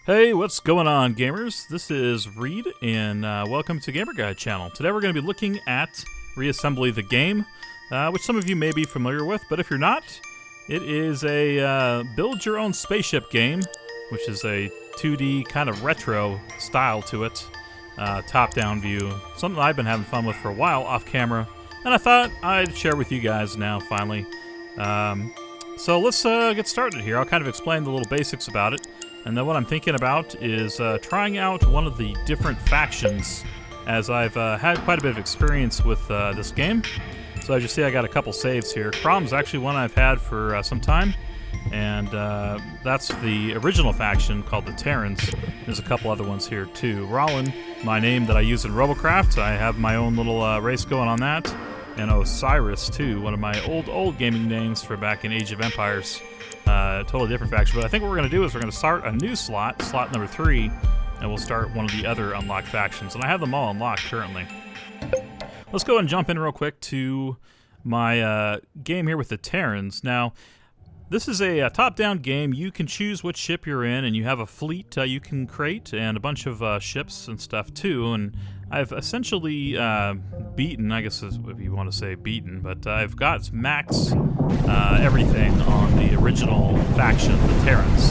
Hey, what's going on, gamers? This is Reed, and welcome to Gamer Guide channel. Today we're going to be looking at Reassembly the game, which some of you may be familiar with, but if you're not, it is a build-your-own spaceship game, which is a 2D kind of retro style to it, top-down view, something I've been having fun with for a while off-camera, and I thought I'd share with you guys now, finally. So let's get started here. I'll kind of explain the little basics about it. And then what I'm thinking about is trying out one of the different factions, as I've had quite a bit of experience with this game. So as you see, I got a couple saves here. Crom's actually one I've had for some time, and that's the original faction called the Terrans. There's a couple other ones here too. Rollin, my name that I use in Robocraft. I have my own little race going on that. And Osiris too, one of my old gaming names for back in Age of Empires. Totally different faction, but I think what we're going to do is we're going to start a new slot number 3, and we'll start one of the other unlocked factions. And I have them all unlocked currently. Let's go and jump in real quick to my game here with the Terrans. Now, this is a top-down game. You can choose which ship you're in, and you have a fleet you can create, and a bunch of ships and stuff too. And I've essentially beaten, I guess if you want to say beaten, but I've got max everything on the original faction, the Terrans.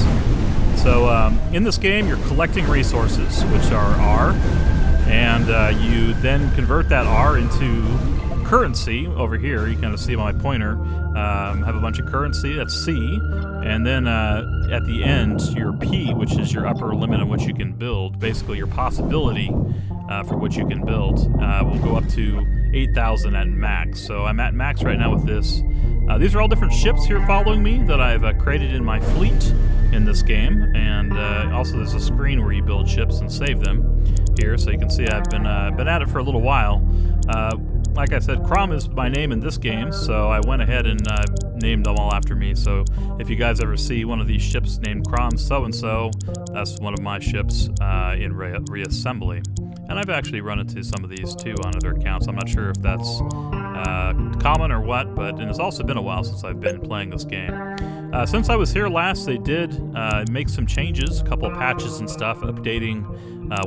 So in this game, you're collecting resources, which are R, and you then convert that R into currency over here. You kind of see my pointer. Have a bunch of currency, that's C, and then at the end, your P, which is your upper limit on what you can build, basically your possibility for what you can build, will go up to 8,000 at max. So I'm at max right now with this. These are all different ships here following me that I've created in my fleet in this game, and also there's a screen where you build ships and save them here, so you can see I've been at it for a little while. Like I said, Crom is my name in this game, so I went ahead and named them all after me. So if you guys ever see one of these ships named Crom so-and-so, that's one of my ships in Reassembly. And I've actually run into some of these too on other accounts. I'm not sure if that's common or what, but it's also been a while since I've been playing this game. Since I was here last, they did make some changes, a couple of patches and stuff, updating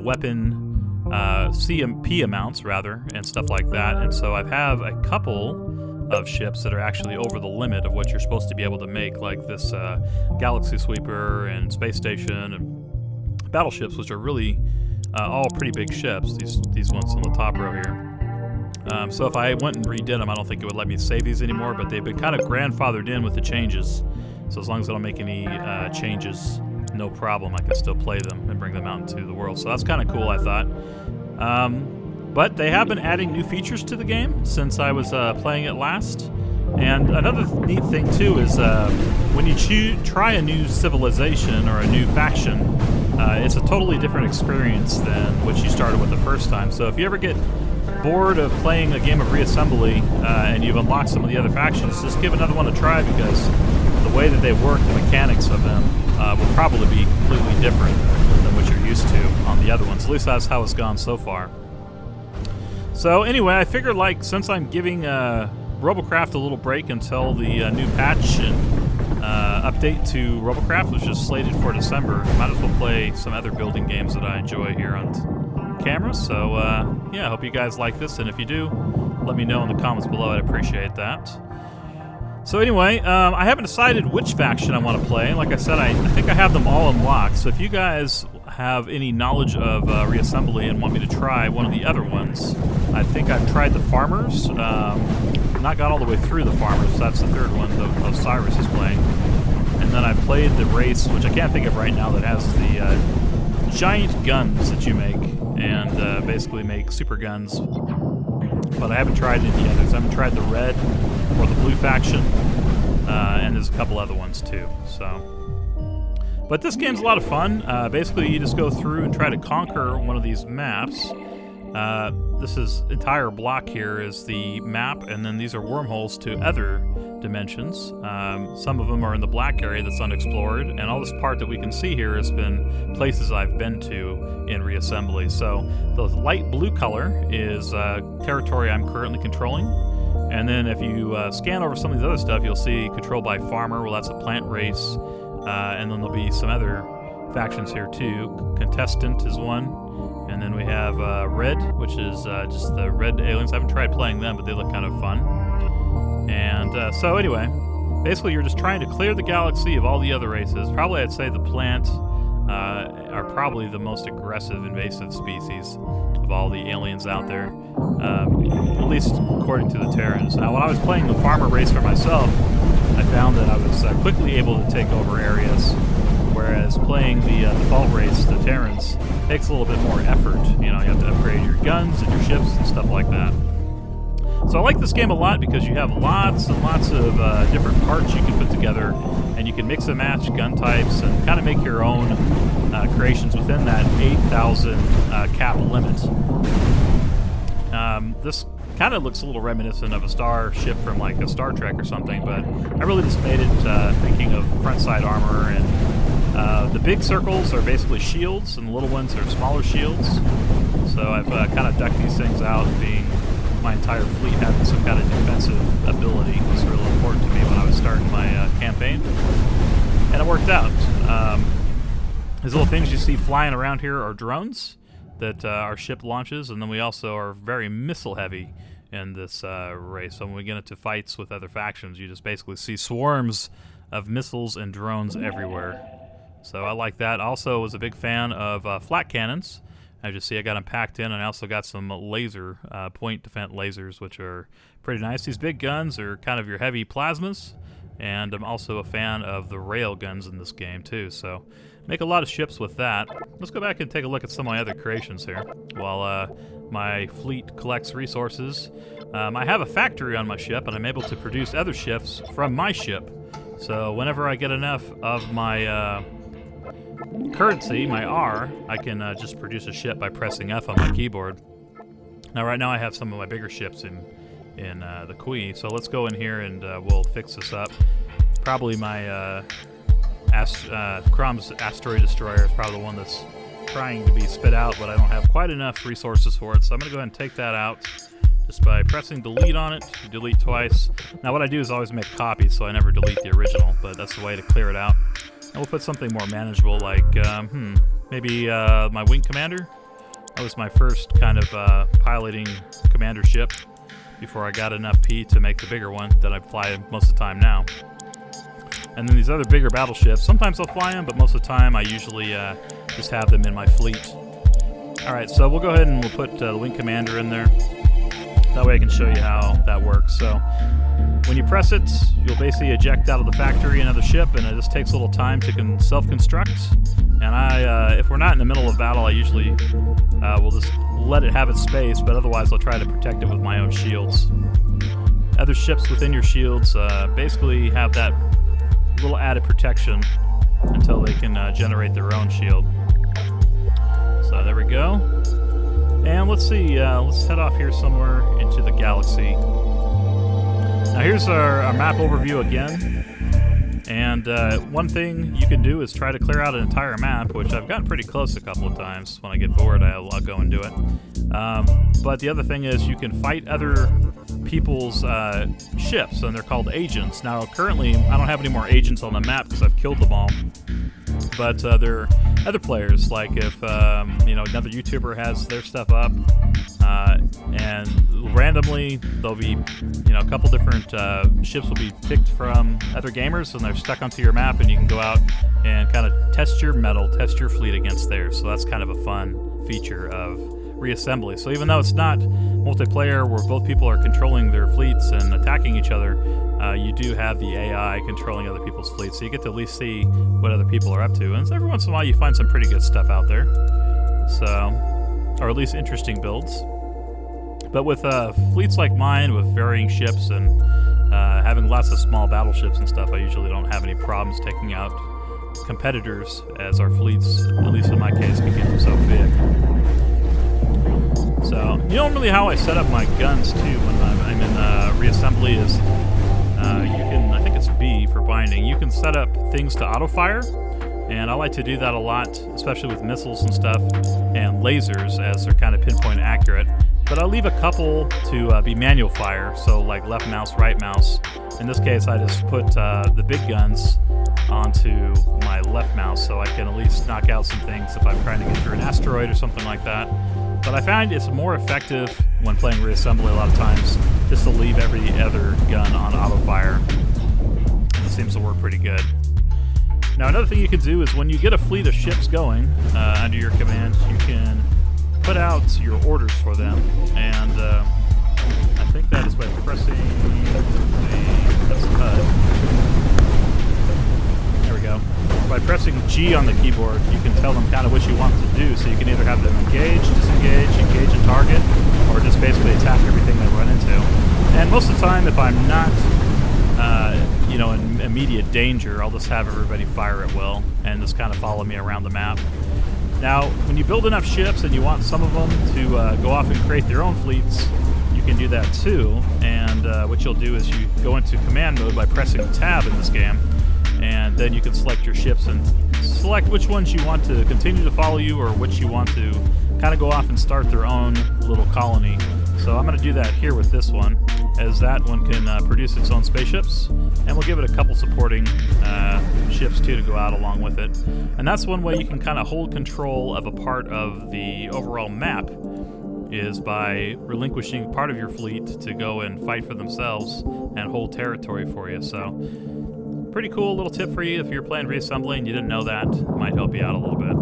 weapon CMP amounts, rather, and stuff like that. And so I have a couple of ships that are actually over the limit of what you're supposed to be able to make, like this Galaxy Sweeper and Space Station and battleships, which are really all pretty big ships, these ones on the top row here. So if I went and redid them, I don't think it would let me save these anymore, but they've been kind of grandfathered in with the changes. So as long as I don't make any changes, no problem, I can still play them and bring them out into the world. So that's kind of cool, I thought. But they have been adding new features to the game since I was playing it last. And another neat thing too is when you try a new civilization or a new faction, it's a totally different experience than what you started with the first time. So if you ever get bored of playing a game of Reassembly and you've unlocked some of the other factions, just give another one a try, because the way that they work, the mechanics of them, will probably be completely different than what you're used to on the other ones. At least that's how it's gone so far. So anyway, I figured, like, since I'm giving Robocraft a little break until the new patch and update to Robocraft, which is slated for December, might as well play some other building games that I enjoy here on camera. So yeah, I hope you guys like this, and if you do, let me know in the comments below. I'd appreciate that. So anyway, I haven't decided which faction I want to play. Like I said, I think I have them all unlocked. So if you guys have any knowledge of Reassembly and want me to try one of the other ones, I think I've tried the Farmers. Not got all the way through the Farmers. That's the third one that Osiris is playing. And then I played the race, which I can't think of right now, that has the giant guns that you make, and basically make super guns. But I haven't tried any of the others. I haven't tried the red or the blue faction, and there's a couple other ones too. So, but this game's a lot of fun. Basically, you just go through and try to conquer one of these maps. This entire block here is the map, and then these are wormholes to other dimensions. Some of them are in the black area that's unexplored, and all this part that we can see here has been places I've been to in Reassembly. So the light blue color is territory I'm currently controlling. And then if you scan over some of these other stuff, you'll see controlled by Farmer. Well, that's a plant race. And then there'll be some other factions here too. Contestant is one, and then we have Red, which is just the red aliens. I haven't tried playing them, but they look kind of fun. And so anyway, basically you're just trying to clear the galaxy of all the other races. Probably I'd say the plant are probably the most aggressive invasive species of all the aliens out there, at least according to the Terrans. Now when I was playing the farmer race for myself, I found that I was quickly able to take over areas, whereas playing the default race, the Terrans, takes a little bit more effort. You know, you have to upgrade your guns and your ships and stuff like that. So I like this game a lot because you have lots and lots of different parts you can put together, and you can mix and match gun types and kind of make your own creations within that 8,000 cap limit. This kind of looks a little reminiscent of a starship from like a Star Trek or something, but I really just made it thinking of front side armor, and the big circles are basically shields and the little ones are smaller shields. So I've kind of decked these things out, being my entire fleet having some kind of defensive ability was really important to me when I was starting my campaign, and it worked out. These little things you see flying around here are drones that our ship launches, and then we also are very missile heavy in this race. So when we get into fights with other factions, you just basically see swarms of missiles and drones everywhere. So I like that. Also was a big fan of flat cannons. As you see, I got them packed in, and I also got some laser, point defense lasers, which are pretty nice. These big guns are kind of your heavy plasmas, and I'm also a fan of the rail guns in this game too, so make a lot of ships with that. Let's go back and take a look at some of my other creations here while my fleet collects resources. I have a factory on my ship, and I'm able to produce other ships from my ship. So whenever I get enough of my currency, my R, I can just produce a ship by pressing F on my keyboard. Now right now I have some of my bigger ships in the Kui, so let's go in here and we'll fix this up. Probably my Crom's asteroid destroyer is probably the one that's trying to be spit out, but I don't have quite enough resources for it, so I'm going to go ahead and take that out just by pressing delete on it. Delete twice. Now what I do is always make copies, so I never delete the original, but that's the way to clear it out. And we'll put something more manageable, like maybe my wing commander. That was my first kind of piloting commander ship before I got enough P to make the bigger one that I fly most of the time now. And then these other bigger battleships, sometimes I'll fly them, but most of the time I usually just have them in my fleet. Alright, so we'll go ahead and we'll put the wing commander in there. That way I can show you how that works. So when you press it, you'll basically eject out of the factory another ship, and it just takes a little time to self-construct. And if we're not in the middle of battle, I usually will just let it have its space, but otherwise I'll try to protect it with my own shields. Other ships within your shields basically have that little added protection until they can generate their own shield. So there we go. And let's see, let's head off here somewhere into the galaxy. Now here's our map overview again. And one thing you can do is try to clear out an entire map, which I've gotten pretty close a couple of times. When I get bored, I'll go and do it. But the other thing is you can fight other people's ships, and they're called agents. Now currently I don't have any more agents on the map because I've killed them all. But there are other players, like if another YouTuber has their stuff up, and randomly there'll be a couple different ships will be picked from other gamers, and they're stuck onto your map, and you can go out and kind of test your metal, test your fleet against theirs. So that's kind of a fun feature of Reassembly. So even though it's not multiplayer where both people are controlling their fleets and attacking each other, you do have the AI controlling other people's fleets, so you get to at least see what other people are up to. And every once in a while you find some pretty good stuff out there, so, or at least interesting builds. But with fleets like mine, with varying ships and having lots of small battleships and stuff, I usually don't have any problems taking out competitors, as our fleets, at least in my case, can get so big. So, normally how I set up my guns too when I'm in Reassembly is you can, I think it's B for binding, you can set up things to auto-fire, and I like to do that a lot, especially with missiles and stuff, and lasers, as they're kind of pinpoint accurate. But I'll leave a couple to be manual fire, so like left mouse, right mouse. In this case, I just put the big guns onto my left mouse so I can at least knock out some things if I'm trying to get through an asteroid or something like that. But I find it's more effective when playing Reassembly a lot of times just to leave every other gun on auto fire. It seems to work pretty good. Now another thing you can do is when you get a fleet of ships going under your command, you can put out your orders for them, and I think that is by pressing that's HUD. There we go. By pressing G on the keyboard, you can tell them kind of what you want to do, so you can either have them engage, disengage, engage and target, or just basically attack everything they run into. And most of the time, if I'm not you know, in immediate danger, I'll just have everybody fire at will and just kind of follow me around the map. Now, when you build enough ships and you want some of them to go off and create their own fleets, you can do that too. And what you'll do is you go into command mode by pressing tab in this game, and then you can select your ships and select which ones you want to continue to follow you or which you want to kind of go off and start their own little colony. So I'm going to do that here with this one, as that one can produce its own spaceships, and we'll give it a couple supporting ships too to go out along with it. And that's one way you can kind of hold control of a part of the overall map, is by relinquishing part of your fleet to go and fight for themselves and hold territory for you. So pretty cool little tip for you if you're playing Reassembly and you didn't know that. It might help you out a little bit.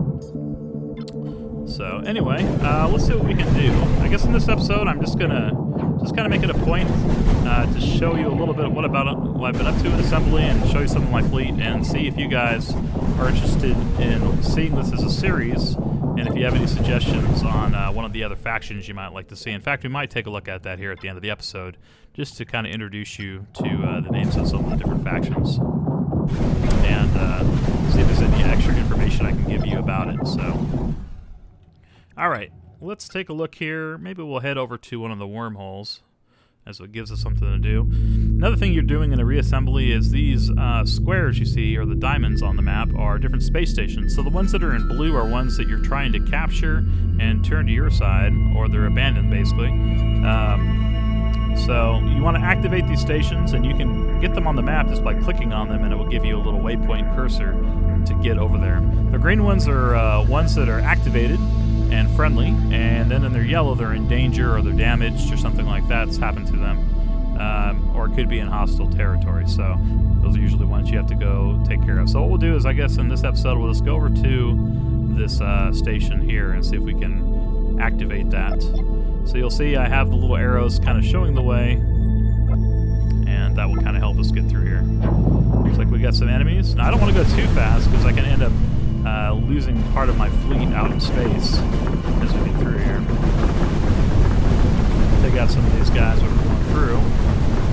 So anyway, let's see what we can do. I guess in this episode, I'm just gonna kind of make it a point to show you a little bit what I've been up to in Assembly and show you some of my fleet and see if you guys are interested in seeing this as a series, and if you have any suggestions on one of the other factions you might like to see. In fact, we might take a look at that here at the end of the episode, just to kind of introduce you to the names of some of the different factions and see if there's any extra information I can give you about it. So. Alright, let's take a look here. Maybe we'll head over to one of the wormholes, as it gives us something to do. Another thing you're doing in a reassembly is these squares you see, or the diamonds on the map, are different space stations. So the ones that are in blue are ones that you're trying to capture and turn to your side, or they're abandoned, basically. So you want to activate these stations, and you can get them on the map just by clicking on them, and it will give you a little waypoint cursor to get over there. The green ones are ones that are activated and friendly, and then in their yellow they're in danger or they're damaged or something like that's happened to them, or it could be in hostile territory. So those are usually ones you have to go take care of. So what we'll do is, I guess in this episode, we'll just go over to this station here and see if we can activate that. So you'll see I have the little arrows kind of showing the way, and that will kind of help us get through here. Looks like we got some enemies. Now I don't want to go too fast because I can end up losing part of my fleet out in space as we get through here. Take out some of these guys when we're going through.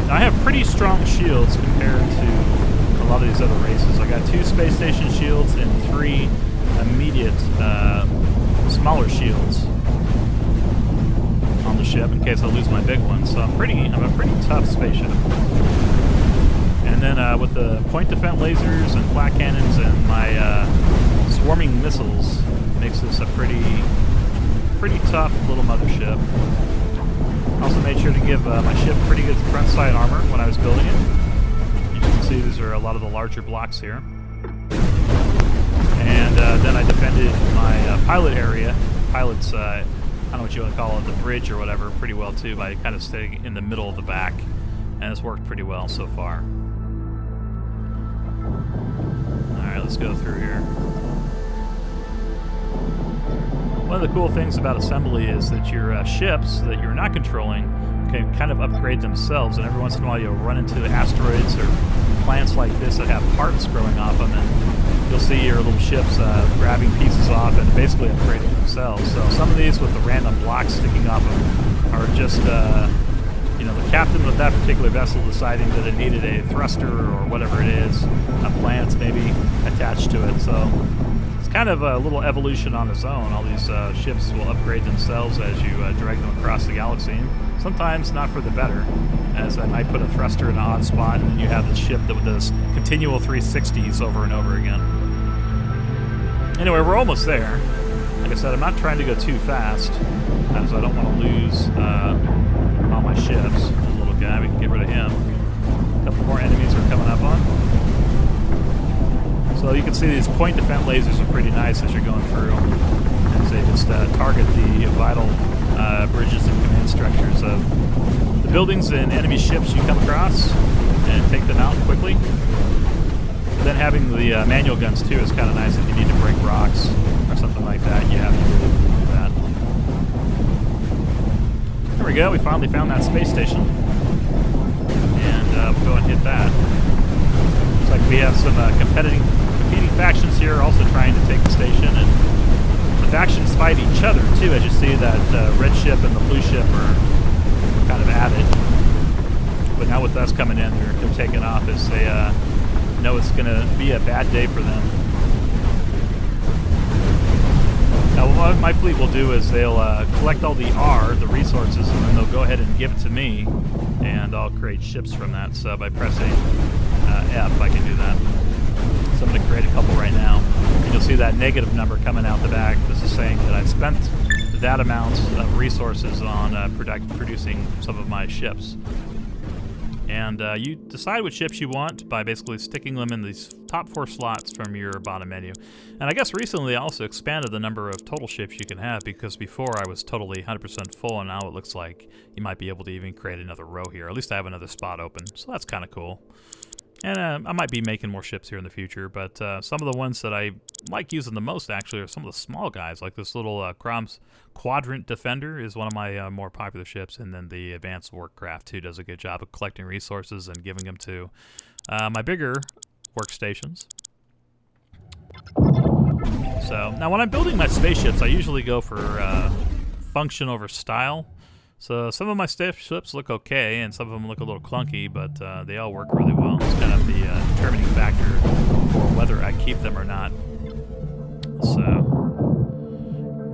Now I have pretty strong shields compared to a lot of these other races. I got 2 space station shields and 3 immediate smaller shields on the ship in case I lose my big one. So I'm a pretty tough spaceship. And then with the point defense lasers and flak cannons and my swarming missiles, makes this a pretty tough little mothership. Also made sure to give my ship pretty good front side armor when I was building it. As you can see, these are a lot of the larger blocks here. And then I defended my pilot area, pilot's, I don't know what you want to call it, the bridge or whatever, pretty well too, by kind of staying in the middle of the back. And it's worked pretty well so far. Alright, let's go through here. One of the cool things about Assembly is that your ships that you're not controlling can kind of upgrade themselves, and every once in a while you'll run into asteroids or plants like this that have parts growing off them, and you'll see your little ships grabbing pieces off and basically upgrading themselves. So some of these with the random blocks sticking off them are just, you know, the captain of that particular vessel deciding that it needed a thruster or whatever it is, a plant maybe attached to it. So it's kind of a little evolution on its own. All these ships will upgrade themselves as you drag them across the galaxy. Sometimes not for the better, as I might put a thruster in an odd spot, and then you have the ship that does continual 360s over and over again. Anyway, we're almost there. Like I said, I'm not trying to go too fast, as I don't want to lose all my ships. There's a little guy, we can get rid of him. A couple more enemies we're coming up on. can see these point defense lasers are pretty nice as you're going through, as they just target the vital bridges and command structures of the buildings and enemy ships you come across, and take them out quickly. Then having the manual guns too is kind of nice if you need to break rocks or something like that. You have to do that. There we go. We finally found that space station, and we'll go and hit that. Looks like we have some competing factions here, also trying to take the station, and the factions fight each other too. As you see, that red ship and the blue ship are kind of at it. But now with us coming in, they're taking off as they know it's going to be a bad day for them. Now what my fleet will do is they'll collect all the resources, and then they'll go ahead and give it to me, and I'll create ships from that. So by pressing F, I can do that. So I'm going to create a couple right now. And you'll see that negative number coming out the back. This is saying that I've spent that amount of resources on producing some of my ships. And you decide what ships you want by basically sticking them in these top 4 slots from your bottom menu. And I guess recently they also expanded the number of total ships you can have, because before I was totally 100% full, and now it looks like you might be able to even create another row here. At least I have another spot open, so that's kind of cool. And I might be making more ships here in the future, but some of the ones that I like using the most, actually, are some of the small guys, like this little Crom's Quadrant Defender is one of my more popular ships, and then the Advanced Workcraft, too, does a good job of collecting resources and giving them to my bigger workstations. So, now when I'm building my spaceships, I usually go for function over style. So some of my ships look okay, and some of them look a little clunky, but they all work really well. It's kind of the determining factor for whether I keep them or not. So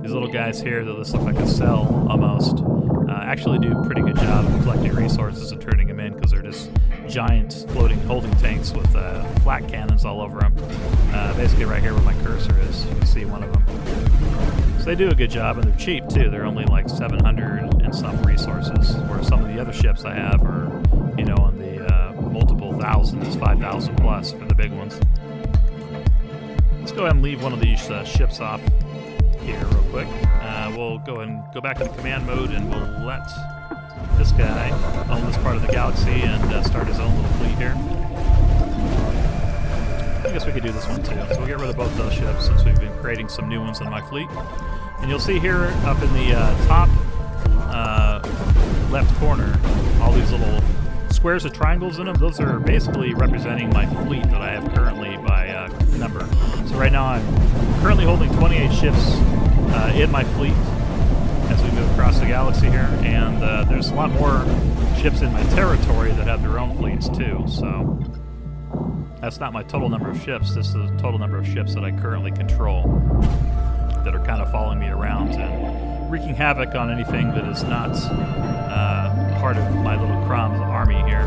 these little guys here that just look like a cell almost actually do a pretty good job of collecting resources and turning them in, because they're just giant floating holding tanks with flak cannons all over them. Basically right here where my cursor is, you can see one of them. So they do a good job, and they're cheap too. They're only like 700 and some resources, where some of the other ships I have are, you know, in the multiple thousands, 5,000 plus for the big ones. Let's go ahead and leave one of these ships off here real quick. We'll go and go back into command mode, and we'll let this guy own this part of the galaxy and start his own little fleet here. I guess we could do this one too. So we'll get rid of both those ships, since we've been creating some new ones on my fleet. And you'll see here up in the top left corner, all these little squares with triangles in them. Those are basically representing my fleet that I have currently by number. So right now I'm currently holding 28 ships in my fleet as we move across the galaxy here. And there's a lot more ships in my territory that have their own fleets too. So that's not my total number of ships. This is the total number of ships that I currently control that are kind of following me around and wreaking havoc on anything that is not part of my little Crom's army here.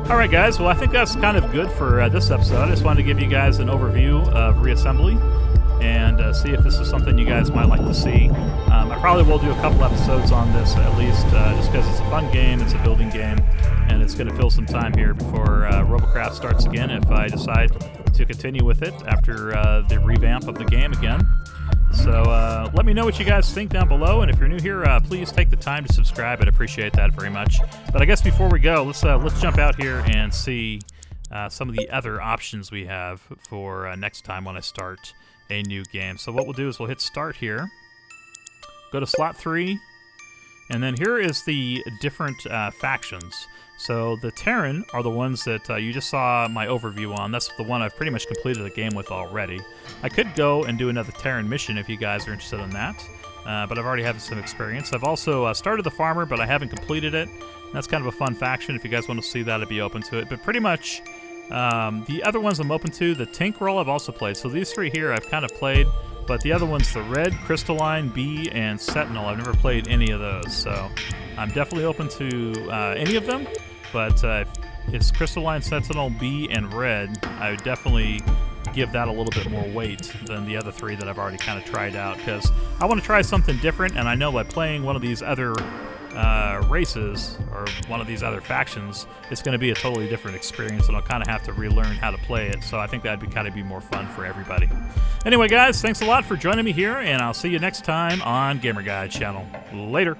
All right, guys. Well, I think that's kind of good for this episode. I just wanted to give you guys an overview of Reassembly and see if this is something you guys might like to see. I probably will do a couple episodes on this at least, just because it's a fun game, it's a building game, and it's going to fill some time here before Robocraft starts again, if I decide to continue with it after the revamp of the game again. So let me know what you guys think down below, and if you're new here, please take the time to subscribe. I'd appreciate that very much. But I guess before we go, let's jump out here and see some of the other options we have for next time when I start a new game. So what we'll do is we'll hit start here, go to slot 3, and then here is the different factions. So the Terran are the ones that you just saw my overview on. That's the one I've pretty much completed the game with already. I could go and do another Terran mission if you guys are interested in that, but I've already had some experience. I've also started the Farmer, but I haven't completed it. That's kind of a fun faction. If you guys want to see that, I'd be open to it. But pretty much the other ones I'm open to, the Tinkerer I've also played. So these three here I've kind of played, but the other ones, the Red, Crystalline, Bee, and Sentinel, I've never played any of those. So I'm definitely open to any of them, but if it's Crystalline, Sentinel, Bee, and Red, I would definitely give that a little bit more weight than the other three that I've already kind of tried out, because I want to try something different, and I know by playing one of these other races or one of these other factions, it's going to be a totally different experience, and I'll kind of have to relearn how to play it. So I think that'd be more fun for everybody. Anyway, guys, thanks a lot for joining me here, and I'll see you next time on Gamer Guide channel. Later.